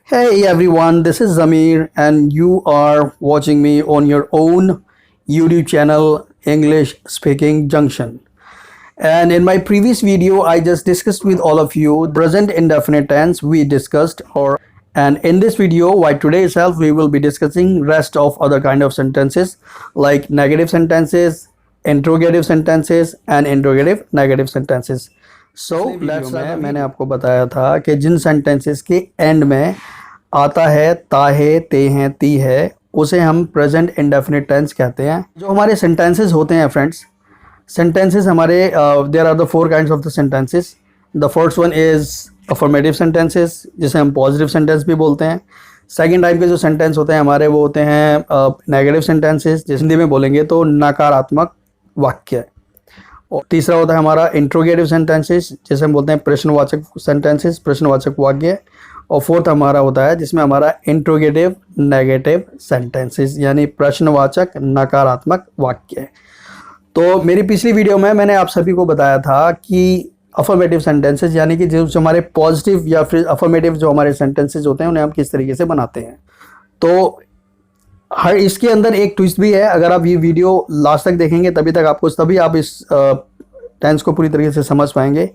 Hey everyone, this is Zamir, and you are watching me on your own YouTube channel, English Speaking Junction. And in my previous video, I just discussed with all of you present indefinite tense we discussed, and in this video, why today itself, we will be discussing rest of other kind of sentences like negative sentences, interrogative sentences, and interrogative negative sentences. So let's में मैंने आपको बताया था कि जिन sentences के and में आता है ता है, ते हैं, ती है, उसे हम प्रेजेंट इंडेफिनिट टेंस कहते हैं। जो हमारे सेंटेंसेस होते हैं फ्रेंड्स, सेंटेंसेस हमारे there are the four kinds of the sentences. The first one is affirmative sentences, जिसे हम पॉजिटिव सेंटेंस भी बोलते हैं। सेकेंड टाइप के जो सेंटेंस होते हैं हमारे, वो होते हैं नेगेटिव सेंटेंसेस, जिस हिंदी में बोलेंगे तो नकारात्मक वाक्य। और तीसरा होता है हमारा इंट्रोगेटिव सेंटेंसेस, जिसे हम बोलते हैं प्रश्नवाचक सेंटेंसेस, प्रश्नवाचक वाक्य। और फोर्थ हमारा होता है जिसमें हमारा इंट्रोगेटिव नेगेटिव सेंटेंसेस, यानी प्रश्नवाचक नकारात्मक वाक्य। तो मेरी पिछली वीडियो में मैंने आप सभी को बताया था कि अफर्मेटिव सेंटेंसेस यानी कि जो हमारे पॉजिटिव या फिर अफर्मेटिव जो हमारे सेंटेंसेस होते हैं उन्हें हम किस तरीके से बनाते हैं। तो हर इसके अंदर एक ट्विस्ट भी है। अगर आप ये वीडियो लास्ट तक देखेंगे तभी आप इस टेंस को पूरी तरीके से समझ पाएंगे।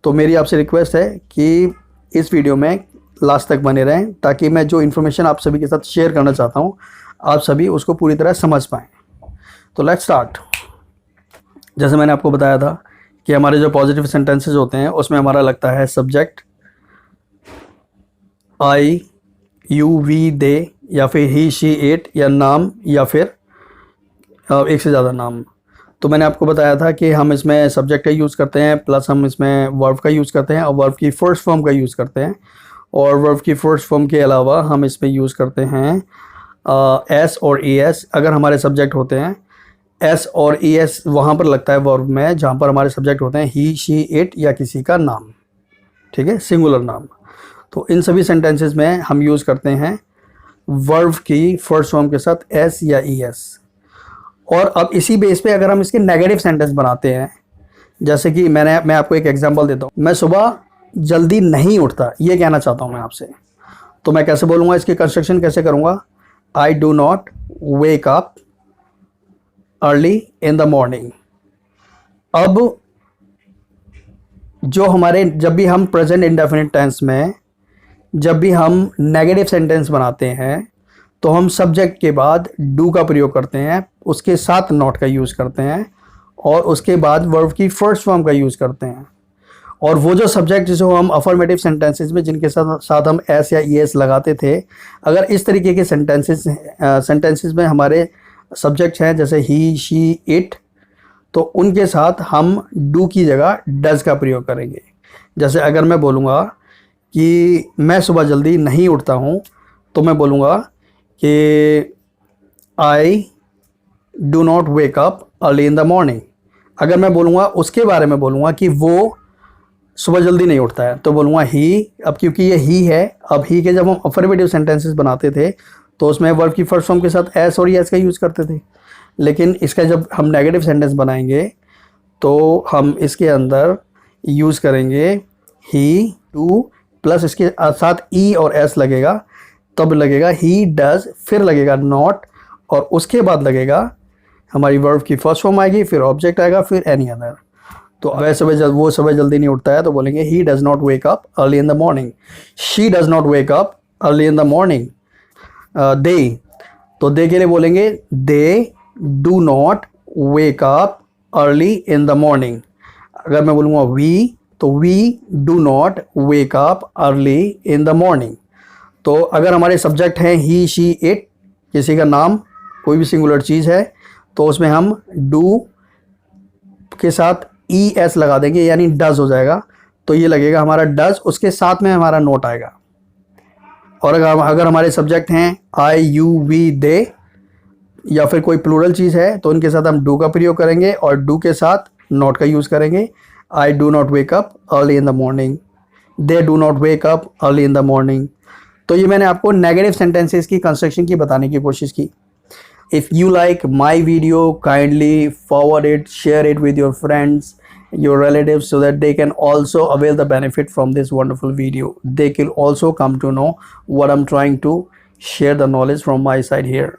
तो मेरी आपसे रिक्वेस्ट है कि इस वीडियो में लास्ट तक बने रहें, ताकि मैं जो इन्फॉर्मेशन आप सभी के साथ शेयर करना चाहता हूँ आप सभी उसको पूरी तरह समझ पाएँ। तो लेट्स स्टार्ट। जैसे मैंने आपको बताया था कि हमारे जो पॉजिटिव सेंटेंसेस होते हैं उसमें हमारा लगता है सब्जेक्ट आई, यू, वी, दे, या फिर ही, शी, इट, या नाम, या फिर एक से ज़्यादा नाम। तो मैंने आपको बताया था कि हम इसमें सब्जेक्ट का यूज़ करते हैं, प्लस हम इसमें वर्ब का यूज़ करते हैं और वर्ब की फर्स्ट फॉर्म का यूज़ करते हैं। और वर्ब की फर्स्ट फॉर्म के अलावा हम इसमें यूज़ करते हैं एस और ई एस। अगर हमारे सब्जेक्ट होते हैं एस और ई एस वहाँ पर लगता है वर्ब में, जहाँ पर हमारे सब्जेक्ट होते हैं ही, शी, इट या किसी का नाम, ठीक है, सिंगुलर नाम। तो इन सभी सेंटेंसेस में हम यूज़ करते हैं वर्ब की फर्स्ट फॉर्म के साथ एस या ई एस। और अब इसी बेस पे अगर हम इसके नेगेटिव सेंटेंस बनाते हैं, जैसे कि मैं आपको एक एग्जांपल देता हूँ। मैं सुबह जल्दी नहीं उठता, ये कहना चाहता हूँ मैं आपसे। तो मैं कैसे बोलूँगा, इसकी कंस्ट्रक्शन कैसे करूँगा? आई do not wake up early in the morning. अब जो हमारे जब भी हम प्रेजेंट इंडेफिनिट टेंस में जब भी हम नेगेटिव सेंटेंस बनाते हैं तो हम सब्जेक्ट के बाद डू का प्रयोग करते हैं, उसके साथ नॉट का यूज़ करते हैं और उसके बाद वर्ब की फर्स्ट फॉर्म का यूज़ करते हैं। और वो जो सब्जेक्ट जो हम अफर्मेटिव सेंटेंसेस में जिनके साथ हम एस या ई एस लगाते थे, अगर इस तरीके के सेंटेंसेस में हमारे सब्जेक्ट्स हैं जैसे ही, शी, इट, तो उनके साथ हम डू की जगह डज का प्रयोग करेंगे। जैसे अगर मैं बोलूँगा कि मैं सुबह जल्दी नहीं उठता हूँ, तो मैं बोलूँगा कि आई do not wake up early in the morning. अगर मैं बोलूँगा उसके बारे में बोलूँगा कि वो सुबह जल्दी नहीं उठता है, तो बोलूँगा ही। अब क्योंकि ये ही है, अब ही के जब हम अफर्मेटिव सेंटेंसेस बनाते थे तो उसमें वर्ब की फर्स्ट फॉर्म के साथ एस और एस का यूज़ करते थे। लेकिन इसका जब हम नेगेटिव सेंटेंस बनाएंगे तो हम इसके अंदर यूज़ करेंगे ही, टू, प्लस इसके साथ ई और एस लगेगा, तब लगेगा ही डज, फिर लगेगा नॉट, और उसके बाद लगेगा हमारी वर्ब की फर्स्ट फॉर्म आएगी, फिर ऑब्जेक्ट आएगा, फिर एनी अदर। तो वो सुबह जल्दी नहीं उठता है तो बोलेंगे he does not wake up early in the morning. She does not wake up early in the morning. They, तो दे के लिए बोलेंगे they do not wake up early in the morning. अगर मैं बोलूँगा वी, तो we do not wake up early in the morning. तो अगर हमारे सब्जेक्ट हैं ही, शी, इट, किसी का नाम, कोई भी सिंगुलर चीज़ है, तो उसमें हम डू के साथ ई एस लगा देंगे, यानी डज हो जाएगा। तो ये लगेगा हमारा डज, उसके साथ में हमारा नोट आएगा। और अगर हमारे सब्जेक्ट हैं आई, यू, वी, दे, या फिर कोई प्लूरल चीज़ है, तो उनके साथ हम डू का प्रयोग करेंगे और डू के साथ नॉट का यूज़ करेंगे। आई do not wake up early in the morning, they do not wake up early in the morning. तो ये मैंने आपको नेगेटिव सेंटेंसेस की कंस्ट्रक्शन की बताने की कोशिश की। If you like my video, kindly forward it, share it with your friends your relatives so that they can also avail the benefit from this wonderful video. They can also come to know what I'm trying to share the knowledge from my side here.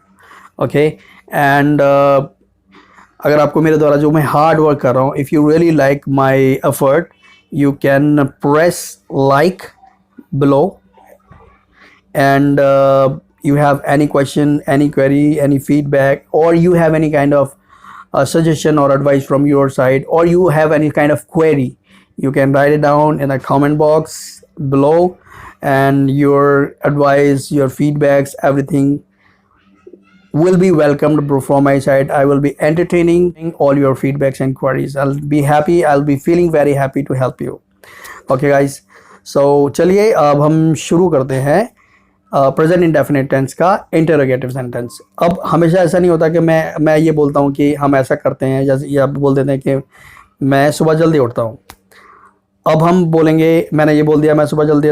Okay, and अगर आपको मेरे द्वारा जो मैं hard work कर रहा हूँ, if you really like my effort, you can press like below, and you have any question, any query, any feedback, or you have any kind of suggestion or advice from your side, or you have any kind of query, you can write it down in the comment box below, and your advice, your feedbacks, everything will be welcomed from my side. I will be entertaining all your feedbacks and queries. I'll be happy, I'll be feeling very happy to help you. Okay guys, so चलिए अब हम शुरू करते हैं present indefinite tense का interrogative sentence. अब हमेशा ऐसा नहीं होता कि मैं ये बोलता हूँ कि हम ऐसा करते हैं, जैसे ये आप बोल देते हैं कि मैं सुबह जल्दी उठता हूँ। अब हम बोलेंगे, मैंने ये बोल दिया मैं सुबह जल्दी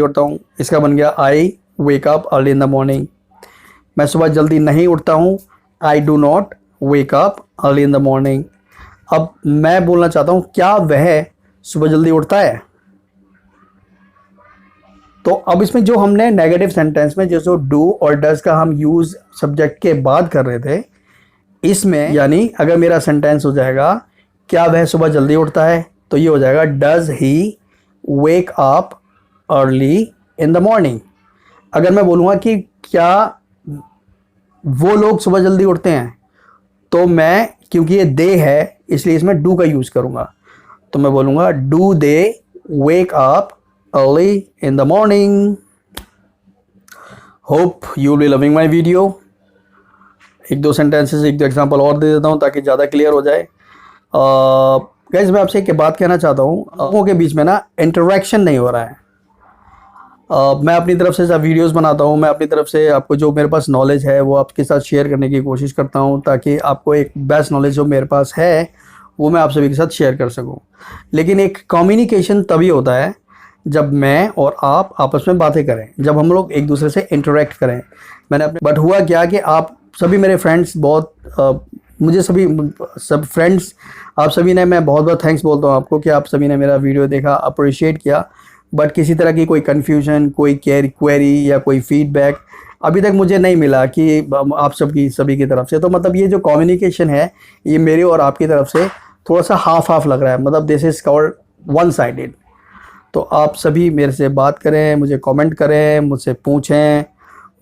उठता हूँ, इसका बन गया I wake up early in the morning. मैं सुबह जल्दी नहीं उठता हूँ, I do not wake up early in the morning. अब मैं बोलना चाहता हूँ क्या वह सुबह जल्दी उठता है। तो अब इसमें जो हमने नेगेटिव सेंटेंस में जो डू और डज का हम यूज़ सब्जेक्ट के बाद कर रहे थे, इसमें यानी अगर मेरा सेंटेंस हो जाएगा क्या वह सुबह जल्दी उठता है, तो ये हो जाएगा does he wake up early in the morning. अगर मैं बोलूँगा कि क्या वो लोग सुबह जल्दी उठते हैं, तो मैं, क्योंकि ये दे है इसलिए इसमें डू का यूज़ करूँगा, तो मैं बोलूँगा do they wake up early in the morning. Hope you will be loving my video. एक दो सेंटेंसेस, एक दो एग्जांपल और दे देता हूँ ताकि ज़्यादा क्लियर हो जाए। गाइस मैं आपसे एक बात कहना चाहता हूँ, लोगों के बीच में ना इंटरेक्शन नहीं हो रहा है। मैं अपनी तरफ से वीडियोस बनाता हूँ, मैं अपनी तरफ से आपको जो मेरे पास नॉलेज है वो आपके साथ शेयर करने की कोशिश करता हूँ, ताकि आपको एक बेस्ट नॉलेज जो मेरे पास है वो मैं आप सभी के साथ शेयर कर सकूँ। लेकिन एक कम्युनिकेशन तभी होता है जब मैं और आप आपस में बातें करें, जब हम लोग एक दूसरे से इंटरेक्ट करें। बट हुआ क्या कि आप सभी मेरे फ्रेंड्स बहुत मुझे सब फ्रेंड्स आप सभी ने, मैं बहुत बहुत थैंक्स बोलता हूँ आपको कि आप सभी ने मेरा वीडियो देखा, अप्रिशिएट किया, बट किसी तरह की कोई कन्फ्यूजन, कोई क्वेरी या कोई फीडबैक अभी तक मुझे नहीं मिला कि आप सभी की तरफ से। तो मतलब ये जो कम्युनिकेशन है ये मेरी और आपकी तरफ से थोड़ा सा हाफ रहा है, मतलब this is covered one sided. तो आप सभी मेरे से बात करें, मुझे कमेंट करें, मुझसे पूछें,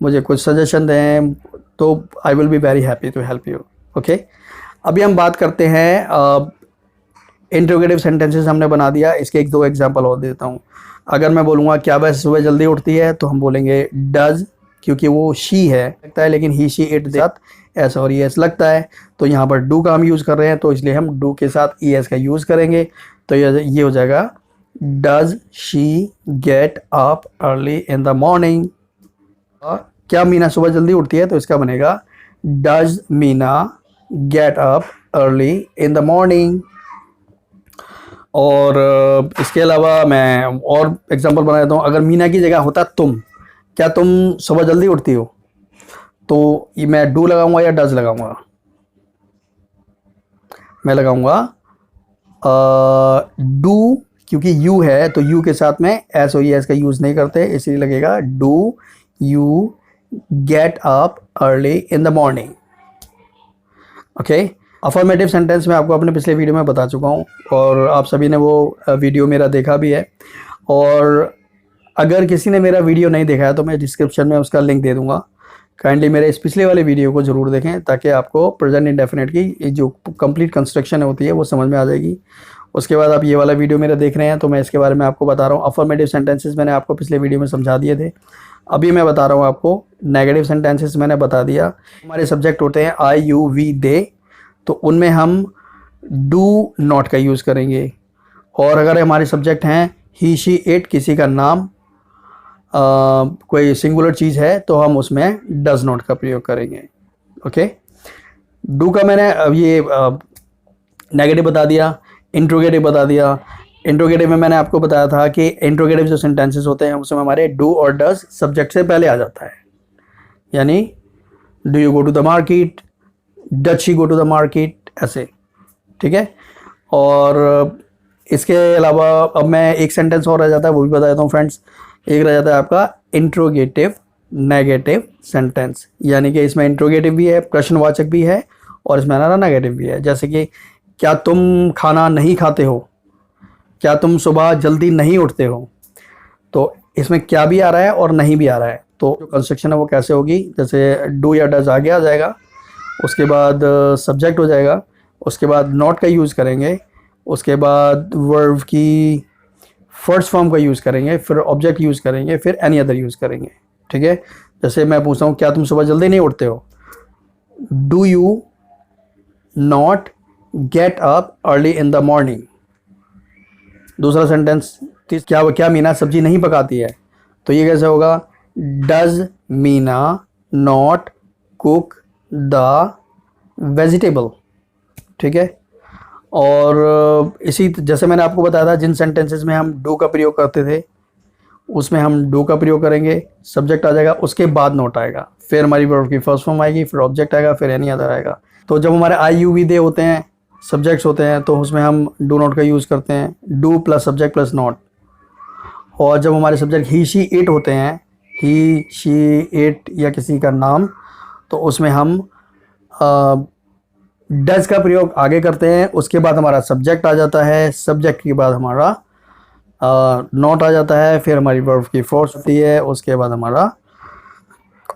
मुझे कुछ सजेशन दें, तो I will be very happy to help you. Okay, अभी हम बात करते हैं इंटरोगेटिव सेंटेंसेस हमने बना दिया, इसके एक दो एग्जांपल और देता हूँ। अगर मैं बोलूँगा क्या वह सुबह जल्दी उठती है, तो हम बोलेंगे डज, क्योंकि वो शी है लगता है, लेकिन ही शी इट साथ एस और ई एस लगता है, तो यहाँ पर डू का हम यूज़ कर रहे हैं, तो इसलिए हम डू के साथ ई एस का यूज़ करेंगे। तो ये हो जाएगा Does she get up early in the morning? क्या मीना सुबह जल्दी उठती है, तो इसका बनेगा Does Meena get up early in the morning? और इसके अलावा मैं और एग्जांपल बना देता हूँ। अगर मीना की जगह होता तुम, क्या तुम सुबह जल्दी उठती हो, तो ये मैं डू लगाऊंगा या डज लगाऊंगा? मैं लगाऊंगा डू, क्योंकि यू है तो यू के साथ में एस और एस का यूज़ नहीं करते, इसलिए लगेगा do you get up early in the morning. Okay, affirmative sentence मैं आपको अपने पिछले वीडियो में बता चुका हूँ और आप सभी ने वो वीडियो मेरा देखा भी है। और अगर किसी ने मेरा वीडियो नहीं देखा है तो मैं डिस्क्रिप्शन में उसका लिंक दे दूँगा, काइंडली मेरे इस पिछले वाले वीडियो को ज़रूर देखें, ताकि आपको प्रेजेंट इंडेफिनिट की जो कंप्लीट कंस्ट्रक्शन होती है वो समझ में आ जाएगी। उसके बाद आप ये वाला वीडियो मेरा देख रहे हैं तो मैं इसके बारे में आपको बता रहा हूँ। अफर्मेटिव सेंटेंसेस मैंने आपको पिछले वीडियो में समझा दिए थे, अभी मैं बता रहा हूँ आपको नेगेटिव सेंटेंसेस मैंने बता दिया। हमारे सब्जेक्ट होते हैं आई यू वी दे, तो उनमें हम डू नॉट का यूज़ करेंगे। और अगर हमारे सब्जेक्ट हैं ही शी इट, किसी का नाम कोई सिंगुलर चीज़ है, तो हम उसमें डज नॉट का प्रयोग करेंगे। ओके, डू का मैंने अब ये नेगेटिव बता दिया, इंट्रोगेटिव बता दिया। इंट्रोगेटिव में मैंने आपको बताया था कि इंट्रोगेटिव जो सेंटेंसेस होते हैं उसमें हमारे डू और डज सब्जेक्ट से पहले आ जाता है, यानी do you go to the market, does she go to the market, ऐसे, ठीक है। और इसके अलावा अब मैं एक सेंटेंस और रह जाता है, वो भी बता देता हूँ फ्रेंड्स। एक रह जाता है आपका इंट्रोगेटिव नेगेटिव सेंटेंस, यानी कि इसमें इंट्रोगेटिव भी है, प्रश्नवाचक भी है, और इसमें हमारा नेगेटिव भी है। जैसे कि क्या तुम खाना नहीं खाते हो, क्या तुम सुबह जल्दी नहीं उठते हो। तो इसमें क्या भी आ रहा है और नहीं भी आ रहा है। तो जो कंस्ट्रक्शन है वो कैसे होगी, जैसे डू या डज आगे आ जाएगा, उसके बाद सब्जेक्ट हो जाएगा, उसके बाद नॉट का यूज़ करेंगे, उसके बाद वर्ब की फर्स्ट फॉर्म का यूज़ करेंगे, फिर ऑब्जेक्ट यूज़ करेंगे, फिर एनी अदर यूज़ करेंगे। ठीक है, जैसे मैं पूछता हूँ क्या तुम सुबह जल्दी नहीं उठते हो, do you not get up early in the morning. दूसरा सेंटेंस, क्या क्या मीना सब्जी नहीं पकाती है, तो ये कैसे होगा, does Meena not cook the vegetable. ठीक है, और इसी जैसे मैंने आपको बताया था, जिन सेंटेंसेस में हम डू का प्रयोग करते थे उसमें हम डू का प्रयोग करेंगे, सब्जेक्ट आ जाएगा, उसके बाद नोट आएगा, फिर हमारी वर्ब की फर्स्ट फॉर्म आएगी, फिर ऑब्जेक्ट आएगा, फिर एनी अदर आएगा। तो जब हमारे आई यू वी दे होते हैं, सब्जेक्ट्स होते हैं, तो उसमें हम डू नॉट का यूज़ करते हैं, do plus subject plus not. और जब हमारे सब्जेक्ट ही शी इट होते हैं, ही शी इट या किसी का नाम, तो उसमें हम डज का प्रयोग आगे करते हैं, उसके बाद हमारा सब्जेक्ट आ जाता है, सब्जेक्ट के बाद हमारा नॉट आ जाता है, फिर हमारी वर्ब की फोर्स होती है, उसके बाद हमारा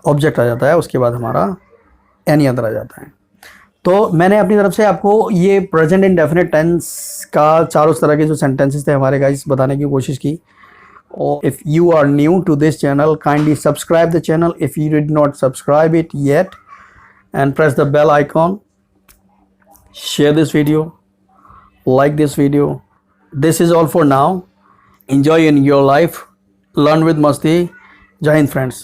ऑब्जेक्ट आ जाता है, उसके बाद हमारा एनी अदर आ जाता है। तो मैंने अपनी तरफ से आपको ये प्रेजेंट इंडेफिनिट टेंस का चारों तरह के जो सेंटेंसेस थे हमारे गाइस बताने की कोशिश की। और if you are new to this channel, kindly subscribe the channel if you did not subscribe it yet, and press the bell icon. Share this video, like this video. This is all for now. Enjoy in your life. Learn with Masti. Jai Hind friends.